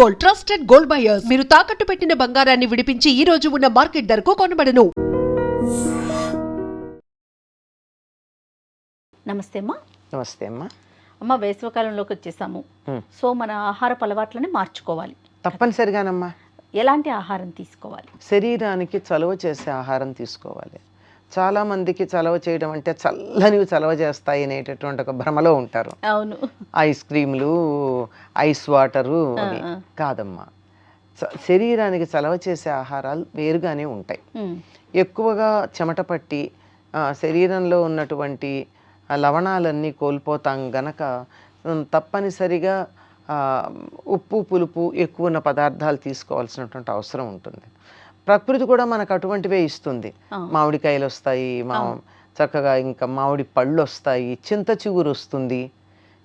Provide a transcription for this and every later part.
Gold, trusted gold buyers. మీరు తాకట్టు పెట్టిన బంగారాన్ని విడిపించి ఈ రోజు ఉన్న మార్కెట్ ధరకు కొనబడను. నమస్తే అమ్మా. నమస్తే అమ్మా. అమ్మ, వేసవికాలంలోకి వచ్చేసాము. సో మన ఆహారపు అలవాట్లని మార్చుకోవాలి తప్పనిసరిగానమ్మా. ఎలాంటి ఆహారం తీసుకోవాలి? శరీరానికి చలవ చేసే ఆహారం తీసుకోవాలి. చాలామందికి చలవ చేయడం అంటే చల్లనివి చలవ చేస్తాయి అనేటటువంటి ఒక భ్రమలో ఉంటారు. అవును, ఐస్ క్రీములు, ఐస్ వాటరు కాదమ్మా. శరీరానికి చలవ చేసే ఆహారాలు వేరుగానే ఉంటాయి. ఎక్కువగా చెమట పట్టి శరీరంలో ఉన్నటువంటి లవణాలన్నీ కోల్పోతాం గనక తప్పనిసరిగా ఉప్పు పులుపు ఎక్కువ ఉన్న పదార్థాలు తీసుకోవాల్సినటువంటి అవసరం ఉంటుంది. ప్రకృతి కూడా మనకు అటువంటివే ఇస్తుంది. మామిడికాయలు వస్తాయి, చక్కగా ఇంకా మామిడి పళ్ళు వస్తాయి, చింత చిగురు వస్తుంది.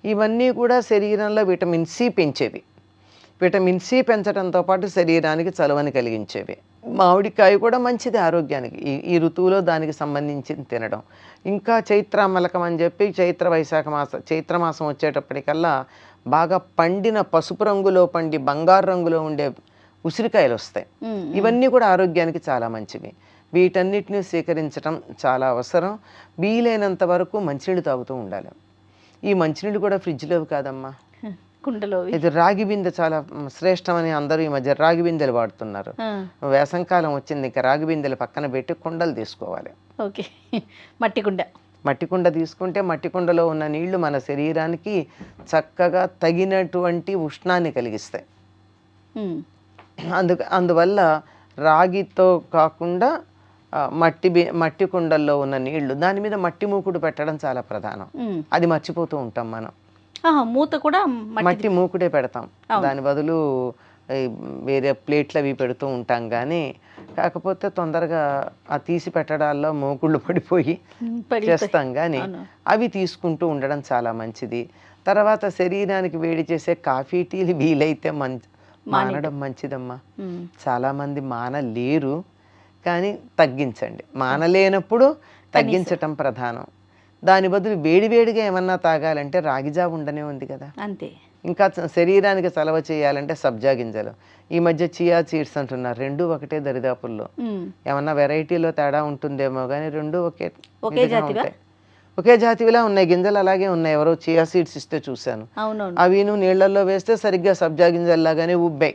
ఇవన్నీ కూడా శరీరంలో విటమిన్ సి పెంచేవి. విటమిన్ సి పెంచడంతో పాటు శరీరానికి చలవని కలిగించేవి. మామిడికాయ కూడా మంచిది ఆరోగ్యానికి. ఈ ఋతువులో దానికి సంబంధించి తినడం. ఇంకా చైత్రామలకం అని చెప్పి చైత్రమాసం వచ్చేటప్పటికల్లా బాగా పండిన పసుపు రంగులో పండి బంగారు రంగులో ఉండే ఉసిరికాయలు వస్తాయి. ఇవన్నీ కూడా ఆరోగ్యానికి చాలా మంచివి. వీటన్నిటిని స్వీకరించడం చాలా అవసరం. వీలైనంత వరకు మంచినీళ్ళు తాగుతూ ఉండాలి. ఈ మంచినీళ్ళు కూడా ఫ్రిడ్జ్లో కాదమ్మా, కుండలో. ఇది రాగి బిందె చాలా శ్రేష్టమని అందరూ ఈ మధ్య రాగి బిందెలు వాడుతున్నారు. వేసంకాలం వచ్చింది, ఇంకా రాగి బిందెలు పక్కన పెట్టి కుండలు తీసుకోవాలి. ఓకే, మట్టి కుండ తీసుకుంటే మట్టి కుండలో ఉన్న నీళ్లు మన శరీరానికి చక్కగా తగినటువంటి ఉష్ణాన్ని కలిగిస్తాయి. అందువల్ల రాగితో కాకుండా మట్టి కుండల్లో ఉన్న నీళ్లు, దాని మీద మట్టి మూకుడు పెట్టడం చాలా ప్రధానం. అది మర్చిపోతూ ఉంటాం మనం. మూత కూడా మట్టి మూకుడే పెడతాం, దాని బదులు వేరే ప్లేట్లు అవి పెడుతూ ఉంటాం. కానీ కాకపోతే తొందరగా ఆ తీసి పెట్టడాల్లో మూకుళ్ళు పడిపోయి చేస్తాం. కానీ అవి తీసుకుంటూ ఉండడం చాలా మంచిది. తర్వాత శరీరానికి వేడి చేసే కాఫీ టీలు వీలైతే మానడం మంచిదమ్మా. చాలామంది మానలేరు, కానీ తగ్గించండి. మానలేనప్పుడు తగ్గించటం ప్రధానం. దాని బదులు వేడివేడిగా ఏమన్నా తాగాలంటే రాగిజావ ఉండనే ఉంది కదా, అంతే. ఇంకా శరీరానికి చలవ చేయాలంటే సబ్జా గింజలు. ఈ మధ్య చియా సీడ్స్ అంటున్నారు, రెండూ ఒకటే దరిదాపుల్లో. ఏమన్నా వెరైటీలో తేడా ఉంటుందేమో కానీ రెండూ ఒకే జాతివిలా ఉన్నాయి. గింజలు అలాగే ఉన్నాయి. ఎవరో చియా సీడ్స్ ఇస్తే చూశాను. అవి నీళ్లలో వేస్తే సరిగ్గా సబ్జా గింజల్లాగానే ఉబ్బాయి.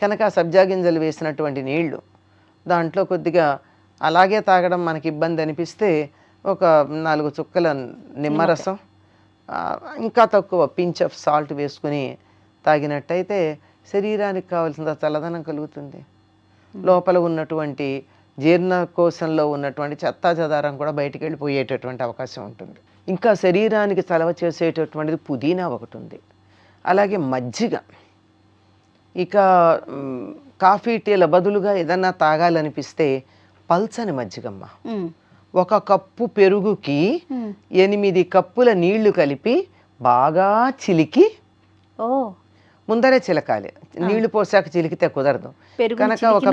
కనుక ఆ సబ్జా గింజలు వేసినటువంటి నీళ్లు దాంట్లో కొద్దిగా అలాగే తాగడం మనకి ఇబ్బంది అనిపిస్తే ఒక 4 చుక్కల నిమ్మరసం, ఇంకా తక్కువ పించ్ ఆఫ్ సాల్ట్ వేసుకుని తాగినట్టయితే శరీరానికి కావాల్సిన చల్లదనం కలుగుతుంది. లోపల ఉన్నటువంటి జీర్ణకోశంలో ఉన్నటువంటి చెత్తా చెదారం కూడా బయటికి వెళ్ళిపోయేటటువంటి అవకాశం ఉంటుంది. ఇంకా శరీరానికి చలవ చేసేటటువంటిది పుదీనా ఒకటి ఉంది, అలాగే మజ్జిగ. ఇక కాఫీ టీల బదులుగా ఏదన్నా తాగాలనిపిస్తే పల్చని మజ్జిగమ్మ. 1 కప్పు పెరుగుకి 8 కప్పుల నీళ్లు కలిపి బాగా చిలికి, ముందరే చిలకాలి. నీళ్లు పోసాక చిలికితే కుదరదు కనుక ఒక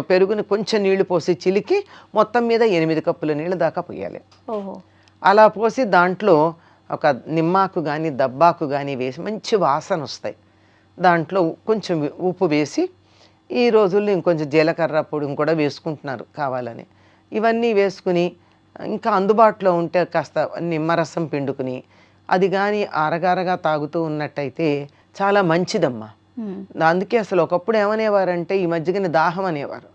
పెరుగుని కొంచెం నీళ్లు పోసి చిలికి మొత్తం మీద 8 కప్పుల నీళ్లు దాకా పోయాలి. అలా పోసి దాంట్లో ఒక నిమ్మాకు కానీ దబ్బాకు కానీ వేసి మంచి వాసన వస్తాయి. దాంట్లో కొంచెం ఉప్పు వేసి, ఈ రోజుల్లో ఇంకొంచెం జీలకర్ర పొడి కూడా వేసుకుంటున్నారు కావాలని. ఇవన్నీ వేసుకుని ఇంకా అందుబాటులో ఉంటే కాస్త నిమ్మరసం పిండుకుని అది కానీ అరగరగా తాగుతూ ఉన్నట్టయితే చాలా మంచిదమ్మా. అందుకే అసలు ఒకప్పుడు ఏమనేవారంటే ఈ మజ్జిగని దాహం అనేవారు.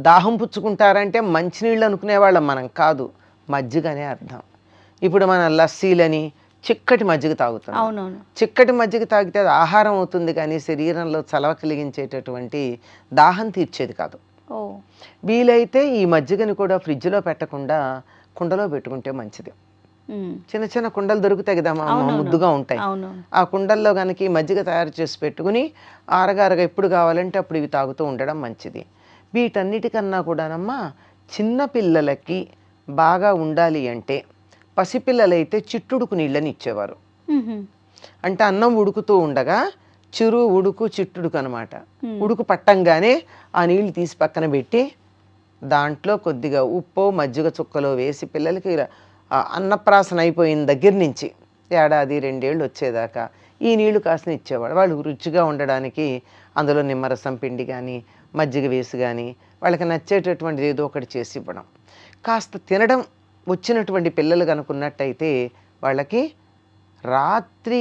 దాహం పుచ్చుకుంటారంటే మంచినీళ్ళు అనుకునేవాళ్ళం మనం, కాదు మజ్జిగ అనే అర్థం. ఇప్పుడు మన లస్సీలని చిక్కటి మజ్జిగ తాగుతాం. చిక్కటి మజ్జిగ తాగితే అది ఆహారం అవుతుంది, కానీ శరీరంలో చలవ కలిగించేటటువంటి దాహం తీర్చేది కాదు. వీలైతే ఈ మజ్జిగని కూడా ఫ్రిడ్జ్లో పెట్టకుండా కుండలో పెట్టుకుంటే మంచిది. చిన్న చిన్న కుండలు దొరుకుతాయి కదా, ముద్దుగా ఉంటాయి. ఆ కుండల్లో కనుక ఈ మజ్జిగ తయారు చేసి పెట్టుకుని ఆరగారగా ఎప్పుడు కావాలంటే అప్పుడు ఇవి తాగుతూ ఉండడం మంచిది. వీటన్నిటికన్నా కూడానమ్మా చిన్న పిల్లలకి బాగా ఉండాలి అంటే పసిపిల్లలైతే చిట్టుడుకు నీళ్ళని ఇచ్చేవారు. అంటే అన్నం ఉడుకుతూ ఉండగా ఉడుకు చిట్టుడుకు అనమాట. ఉడుకు పట్టంగానే ఆ నీళ్లు తీసి పక్కన పెట్టి దాంట్లో కొద్దిగా ఉప్పు మజ్జిగ చుక్కలో వేసి పిల్లలకి అన్నప్రాసన అయిపోయిన దగ్గర నుంచి 1-2 ఏళ్ళు వచ్చేదాకా ఈ నీళ్లు కాసిన ఇచ్చేవాడు. వాళ్ళు రుచిగా ఉండడానికి అందులో నిమ్మరసం పిండి కానీ మజ్జిగ వేసి కానీ వాళ్ళకి నచ్చేటటువంటిది ఏదో ఒకటి చేసి ఇవ్వడం. కాస్త తినడం వచ్చినటువంటి పిల్లలు కనుకున్నట్టయితే వాళ్ళకి రాత్రి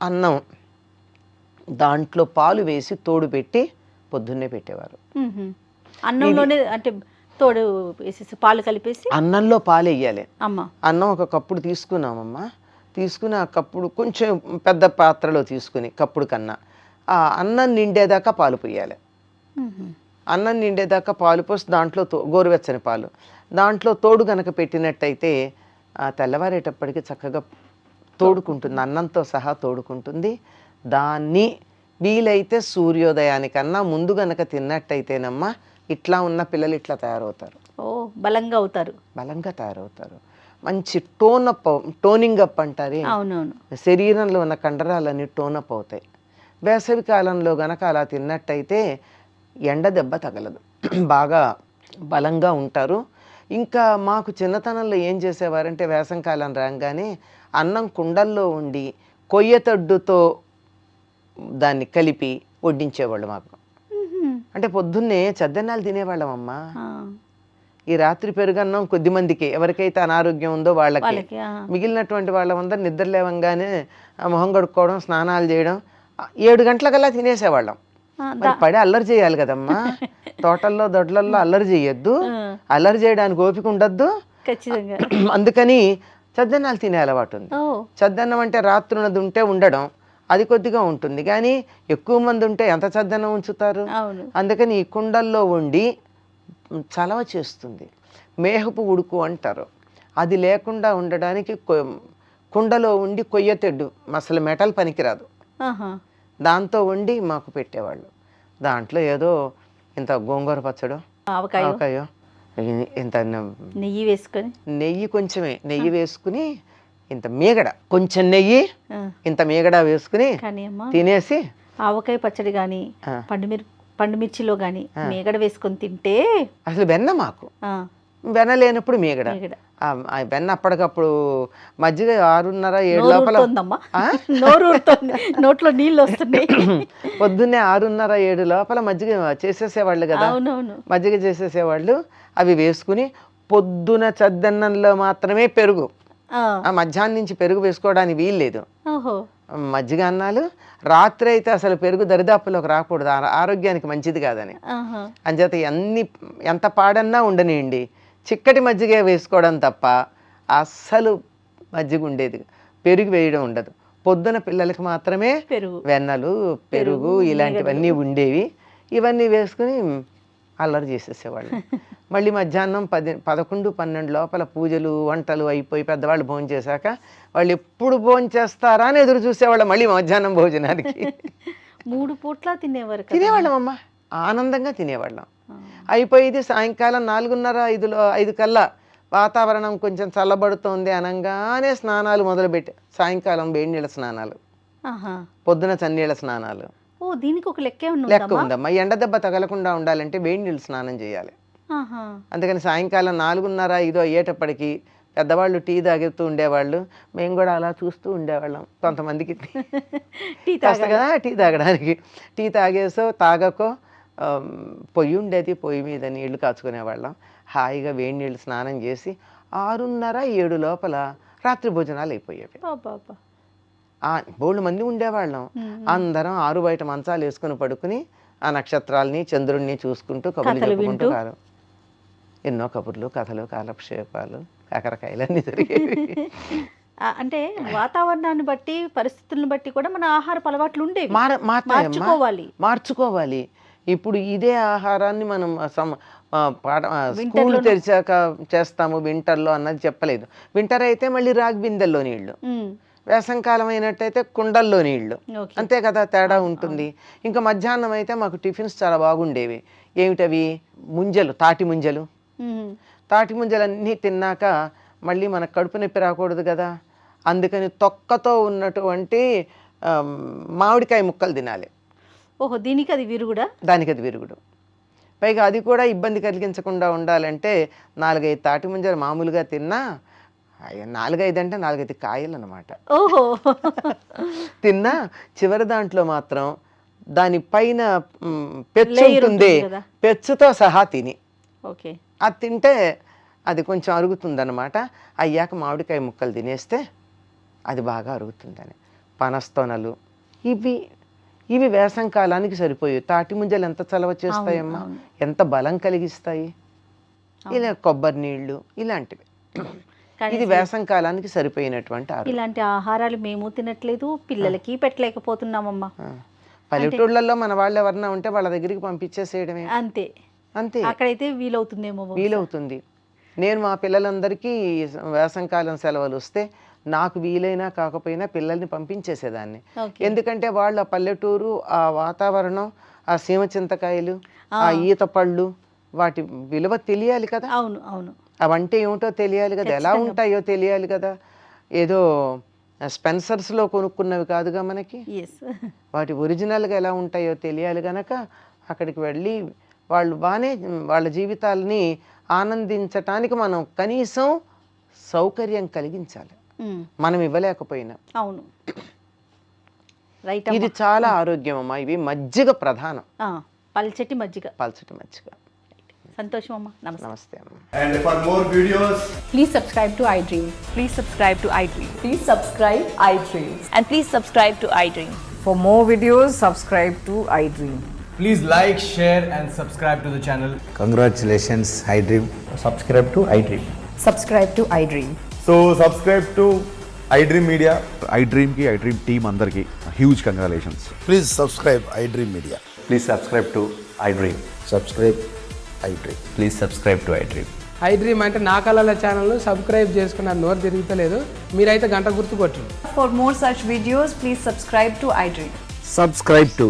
అన్నం దాంట్లో పాలు వేసి తోడు పెట్టి పొద్దున్నే పెట్టేవారు. అన్నంలోనే అంటే తోడు వేసేసి పాలు కలిపేసి అన్నంలో పాలు వేయాలి. అమ్మ అన్నం ఒక కప్పుడు తీసుకున్నామమ్మా, తీసుకుని ఆ కప్పుడు కొంచెం పెద్ద పాత్రలో తీసుకుని కప్పుడు కన్నా ఆ అన్నం నిండేదాకా పాలు పోయాలి. అన్నం నిండేదాకా పాలు పోసి దాంట్లో గోరువెచ్చని పాలు దాంట్లో తోడు కనుక పెట్టినట్టయితే తెల్లవారేటప్పటికి చక్కగా తోడుకుంటుంది, అన్నంతో సహా తోడుకుంటుంది. దాన్ని వీలైతే సూర్యోదయానికన్నా ముందు గనక తిన్నట్టయితేనమ్మా ఇట్లా ఉన్న పిల్లలు ఇట్లా తయారవుతారు. బలంగా అవుతారు, బలంగా తయారవుతారు. మంచి టోనింగ్ అప్ అంటారే, అవునవును, శరీరంలో ఉన్న కండరాలన్నీ టోనప్ అవుతాయి. వేసవి కాలంలో గనక అలా తిన్నట్టయితే ఎండ దెబ్బ తగలదు, బాగా బలంగా ఉంటారు. ఇంకా మాకు చిన్నతనంలో ఏం చేసేవారంటే వేసవికాలం రాగానే అన్నం కుండల్లో ఉండి కొయ్యతడ్డుతో దాన్ని కలిపి వడ్డించేవాళ్ళు మాకు. అంటే పొద్దున్నే చద్దన్నాలు తినేవాళ్ళం అమ్మా. ఈ రాత్రి పెరుగన్నం కొద్ది మందికి, ఎవరికైతే అనారోగ్యం ఉందో వాళ్ళకి. మిగిలినటువంటి వాళ్ళందరూ నిద్ర లేవంగానే మొహం కడుక్కోవడం, స్నానాలు చేయడం, 7 గంటలకల్లా తినేసేవాళ్ళం. పడి అల్లరి చేయాలి కదమ్మా, తోటల్లో దొడ్లల్లో అల్లరి చేయొద్దు, అల్లరి చేయడానికి ఓపిక ఉండద్దు. అందుకని చద్దన్నాలు తినే అలవాటు ఉంది. చద్దన్నం అంటే రాత్రి ఉన్నది ఉంటే ఉండడం, అది కొద్దిగా ఉంటుంది, కానీ ఎక్కువ మంది ఉంటే ఎంత చద్దన్నం ఉంచుతారు. అందుకని ఈ కుండల్లో వండి చలవ చేస్తుంది. మేహపు ఉడుకు అంటారు, అది లేకుండా ఉండడానికి కుండలో ఉండి కొయ్యతెడ్డు, అసలు మెటల్ పనికిరాదు, దాంతో వండి మాకు పెట్టేవాళ్ళు. దాంట్లో ఏదో ఇంత గోంగూర పచ్చడో ఆవకాయో ఇంత నెయ్యి వేసుకొని, నెయ్యి కొంచెమే నెయ్యి వేసుకుని, ఇంత మీగడ, కొంచెం నెయ్యి ఇంత మీగడ వేసుకుని తినేసి, ఆవకాయ పచ్చడి కానీ పండుమిర్చిలో కానీ మీగడ వేసుకొని తింటే అసలు వెన్న మాకు వెన్న లేనప్పుడు మీగడ. వెన్న అప్పటికప్పుడు మజ్జిగ 6:30-7 లోపల నోట్లో నీళ్ళు వస్తున్నాయి. పొద్దున్నే 6:30-7 లోపల మజ్జిగ చేసేసేవాళ్ళు కదా, మజ్జిగ చేసేసేవాళ్ళు. అవి వేసుకుని పొద్దున చద్దన్నంలో మాత్రమే పెరుగు, మధ్యాహ్నం నుంచి పెరుగు వేసుకోవడానికి వీల్లేదు. మజ్జిగ అన్నాలు. రాత్రి అయితే అసలు పెరుగు దరిదాపులోకి రాకూడదు, ఆరోగ్యానికి మంచిది కాదని. అంచేత ఎంత పాడన్నా ఉండనియండి, చిక్కటి మజ్జిగ వేసుకోవడం తప్ప అస్సలు మజ్జిగ ఉండేది, పెరుగు వేయడం ఉండదు. పొద్దున పిల్లలకి మాత్రమే వెన్నలు, పెరుగు ఇలాంటివన్నీ ఉండేవి. ఇవన్నీ వేసుకుని అల్లరి చేసేసేవాళ్ళు. మళ్ళీ మధ్యాహ్నం 11-12 లోపల పూజలు వంటలు అయిపోయి పెద్దవాళ్ళు భోజనం చేశాక వాళ్ళు ఎప్పుడు భోజనం చేస్తారా అని ఎదురు చూసేవాళ్ళం. మళ్ళీ మధ్యాహ్నం భోజనానికి 3 పూట్ల తినేవాళ్ళం అమ్మ, ఆనందంగా తినేవాళ్ళం. అయిపోయేది సాయంకాలం 4:30-5 కల్లా వాతావరణం కొంచెం చల్లబడుతోంది అనగానే స్నానాలు మొదలుపెట్టి, సాయంకాలం వేడి నీళ్ళ స్నానాలు, పొద్దున చన్నీళ్ళ స్నానాలు. దీనికి ఒక లెక్క ఉందమ్మా. ఎండ దెబ్బ తగలకుండా ఉండాలంటే వేడి నీళ్ళు స్నానం చేయాలి. అందుకని సాయంకాలం 4:30-5 అయ్యేటప్పటికి పెద్దవాళ్ళు టీ తాగుతూ ఉండేవాళ్ళు, మేము కూడా అలా చూస్తూ ఉండేవాళ్ళం. కొంతమందికి కాస్త కదా టీ తాగడానికి, టీ తాగేసో తాగకో పొయ్యి ఉండేది, పొయ్యి మీద నీళ్లు కాచుకునేవాళ్ళం. హాయిగా వేడి నీళ్ళు స్నానం చేసి 6:30-7 లోపల రాత్రి భోజనాలు అయిపోయేవి. బోళ్ళు మంది ఉండేవాళ్ళం. అందరం 6 బయట మంచాలు వేసుకుని పడుకుని ఆ నక్షత్రాలని చంద్రుడిని చూసుకుంటూ కబుర్లు చెప్పుకుంటూ ఎన్నో కబుర్లు, కథలు, కాలక్షేపాలు, కాకరకాయలన్నీ జరిగేవి. అంటే వాతావరణాన్ని బట్టి, పరిస్థితులను బట్టి కూడా మన ఆహార అలవాట్లు ఉండేవి, మార్చుకోవాలి. ఇప్పుడు ఇదే ఆహారాన్ని మనం స్కూల్ తెరిచాక చేస్తాము వింటర్లో అన్నది చెప్పలేదు. వింటర్ అయితే మళ్ళీ రాగి బిందెల్లో నీళ్లు, వేసంకాలం అయినట్టయితే కుండల్లో నీళ్లు, అంతే కదా, తేడా ఉంటుంది. ఇంకా మధ్యాహ్నం అయితే మాకు టిఫిన్స్ చాలా బాగుండేవి. ఏమిటవి? ముంజలు, తాటి ముంజలు. తాటి ముంజలన్నీ తిన్నాక మళ్ళీ మనకు కడుపు నొప్పి రాకూడదు కదా, అందుకని తొక్కతో ఉన్నటువంటి మామిడికాయ ముక్కలు తినాలి. దీనికి అది విరుగుడా? దానికి అది విరుగుడు. పైగా అది కూడా ఇబ్బంది కలిగించకుండా ఉండాలంటే 4-5 తాటి ముంజలు మామూలుగా తిన్నా కాయ 4-5 అంటే 4-5 కాయలు అనమాట. ఓహో. తిన్నా చివరి దాంట్లో మాత్రం దాని పైన పెచ్చు Layer ఉంటుంది, ఉంటుంది కదా. పెచ్చుతో సహా తిని ఓకే. అది తింటే అది కొంచెం అరుగుతుందన్నమాట. అయ్యాక మామిడికాయ ముక్కలు తినేస్తే అది బాగా అరుగుతుందని. పనస్తొనలు ఇవి వేసవి కాలానికి సరిపోయి. తాటి ముంజలు ఎంత చలవ చేస్తాయమ్మా, ఎంత బలం కలిగిస్తాయి. ఇలా కొబ్బరి నీళ్ళు ఇలాంటివి. ఇది వేసవి కాలానికి సరిపోయినటువంటి ఆహారం. ఇలాంటి ఆహారాలు మేము తినట్లేదు, పిల్లలకి పెట్టలేకపోతున్నామమ్మా. పల్లెటూళ్ళల్లో మన వాళ్ళు ఎవరన్నా ఉంటే వాళ్ళ దగ్గరికి పంపించేసేయడమే. అంతే అంతే, అక్కడైతే వీలవుతుందేమో. వీలవుతుంది. నేను మా పిల్లలందరికీ వేసవికాలం సెలవులు వస్తే నాకు వీలైనా కాకపోయినా పిల్లల్ని పంపించేసేదాన్ని. ఎందుకంటే వాళ్ళ పల్లెటూరు, ఆ వాతావరణం, ఆ సీమ చింతకాయలు, ఆ ఈత పళ్ళు, వాటి విలువ తెలియాలి కదా. అవును అవును. అవంటే ఏమిటో తెలియాలి కదా, ఎలా ఉంటాయో తెలియాలి కదా. ఏదో స్పెన్సర్స్లో కొనుక్కున్నవి కాదుగా మనకి, వాటి ఒరిజినల్గా ఎలా ఉంటాయో తెలియాలి గనక అక్కడికి వెళ్ళి వాళ్ళు బాగానే వాళ్ళ జీవితాలని ఆనందించటానికి మనం కనీసం సౌకర్యం కలిగించాలి, మనం ఇవ్వలేకపోయినా. అవును, రైట్. ఇది చాలా ఆరోగ్యం అమ్మా. ఇవి మజ్జిగ ప్రధానం, పల్చటి మజ్జిగ. సంతోషం అమ్మా. నమస్తే అమ్మా. And for more videos, please subscribe to iDream. Please subscribe to iDream. Please subscribe iDream. And please subscribe to iDream. For more videos, subscribe to iDream. please like, share and subscribe to the channel. Congratulations, iDream. Subscribe to iDream. Subscribe to iDream. So subscribe to iDream Media. iDream ki iDream team andarki huge congratulations. Please subscribe iDream Media. Please subscribe to iDream. Subscribe iDream. Please subscribe to iDream. iDream అంటే నా కళల channel subscribe చేసుకున్నారు, నోరు తిరుగుతలేదు, మీరైతే గంట గుర్తు కొట్టండి. For more such videos, please subscribe to iDream. Subscribe to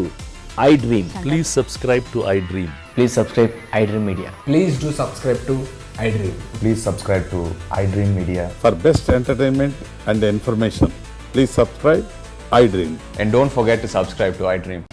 iDream. Please subscribe to iDream. Please subscribe iDream Media. Please do subscribe to iDream. Please subscribe to iDream Media. For best entertainment and information, please subscribe iDream. And don't forget to subscribe to iDream.